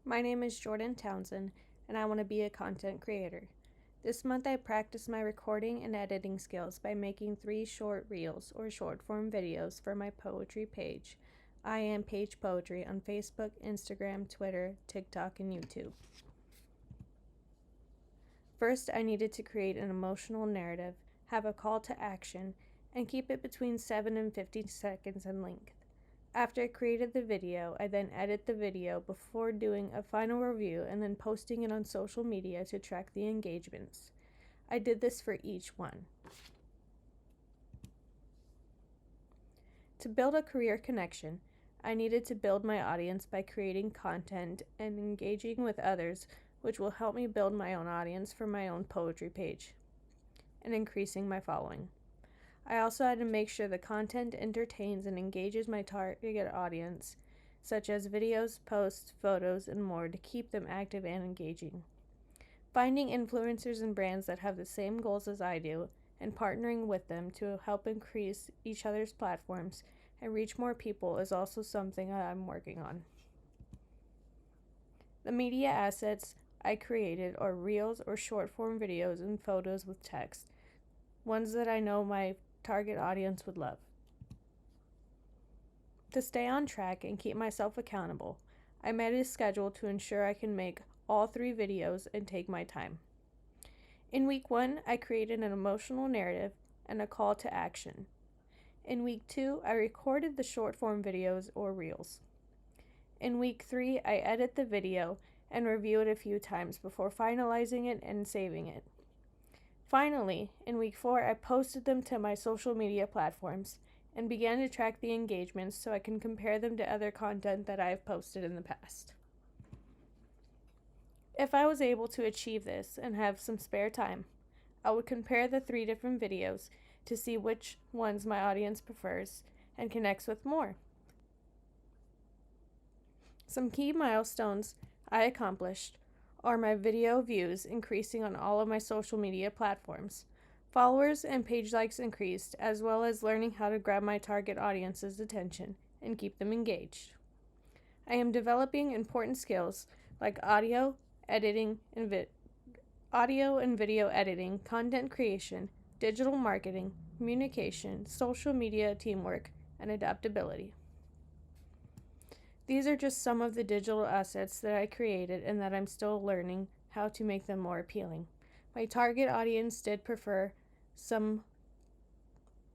My name is Jordan Townsend, and I want to be a content creator. This month I practiced my recording and editing skills by making 3 short reels or short form videos for my poetry page. I am Page Poetry on Facebook, Instagram, Twitter, TikTok, and YouTube. First, I needed to create an emotional narrative, have a call to action, and keep it between 7 and 15 seconds in length. After I created the video, I then edit the video before doing a final review and then posting it on social media to track the engagements. I did this for each one. To build a career connection, I needed to build my audience by creating content and engaging with others, which will help me build my own audience for my own poetry page and increasing my following. I also had to make sure the content entertains and engages my target audience, such as videos, posts, photos, and more, to keep them active and engaging. Finding influencers and brands that have the same goals as I do and partnering with them to help increase each other's platforms and reach more people is also something I'm working on. The media assets I created are reels or short form videos and photos with text, ones that I know my target audience would love. To stay on track and keep myself accountable, I made a schedule to ensure I can make all 3 videos and take my time. In week 1, I created an emotional narrative and a call to action. In week 2, I recorded the short form videos or reels. In week 3, I edit the video and review it a few times before finalizing it and saving it. Finally, in week 4, I posted them to my social media platforms and began to track the engagements so I can compare them to other content that I have posted in the past. If I was able to achieve this and have some spare time, I would compare the 3 different videos to see which ones my audience prefers and connects with more. Some key milestones I accomplished are my video views increasing on all of my social media platforms, followers and page likes increased, as well as learning how to grab my target audience's attention and keep them engaged. I am developing important skills like audio and video editing, content creation, digital marketing, communication, social media teamwork, and adaptability. These are just some of the digital assets that I created and that I'm still learning how to make them more appealing. My target audience did prefer some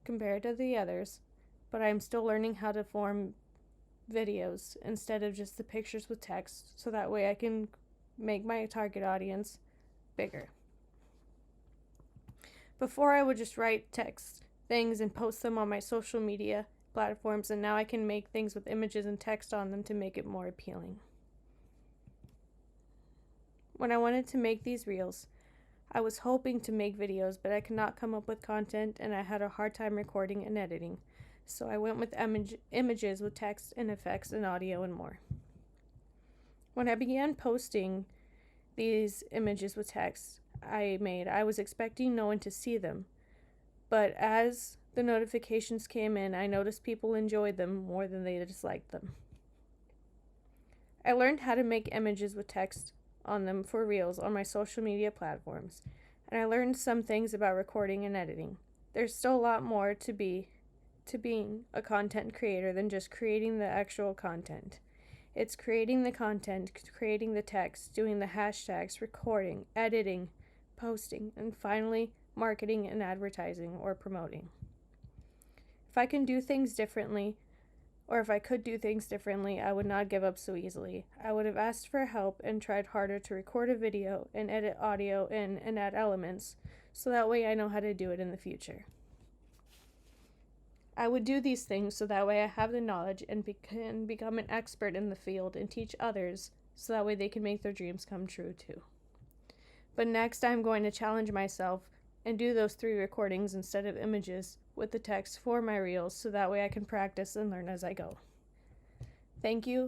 compared to the others, but I'm still learning how to form videos instead of just the pictures with text, so that way I can make my target audience bigger. Before, I would just write text things and post them on my social media platforms, and now I can make things with images and text on them to make it more appealing. When I wanted to make these reels, I was hoping to make videos, but I could not come up with content and I had a hard time recording and editing, so I went with images with text and effects and audio and more. When I began posting these images with text I was expecting no one to see them, but as the notifications came in, I noticed people enjoyed them more than they disliked them. I learned how to make images with text on them for reels on my social media platforms, and I learned some things about recording and editing. There's still a lot more to being a content creator than just creating the actual content. It's creating the content, creating the text, doing the hashtags, recording, editing, posting, and finally marketing and advertising or promoting. If I could do things differently, I would not give up so easily. I would have asked for help and tried harder to record a video and edit audio in and add elements, so that way I know how to do it in the future. I would do these things so that way I have the knowledge and can become an expert in the field and teach others, so that way they can make their dreams come true too. But next I'm going to challenge myself and do those 3 recordings instead of images with the text for my reels, so that way I can practice and learn as I go. Thank you.